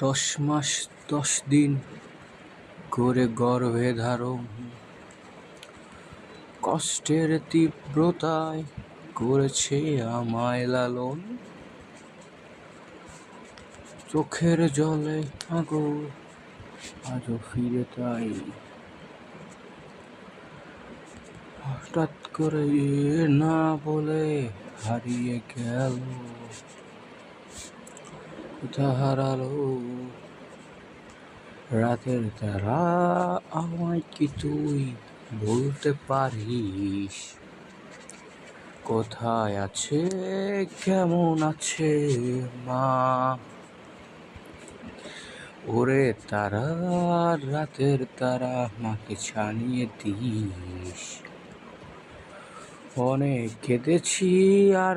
10 মাস 10 দিন করে গর্ভে ধারণ, কষ্টের তীব্রতায় করেছে আমায় লালন। চোখের জলে আগো আজও ফিরে তাই, হঠাৎ করে না বলে হারিয়ে গেল। কোথা হারালো রাতের তারা, আমায় কি তুই বলতে পারিস? কোথায় আছে, কেমন আছে মা? ওরে তারা, রাতের তারা, মাকে জানিয়ে দিস। অনেক কেঁদেছি আর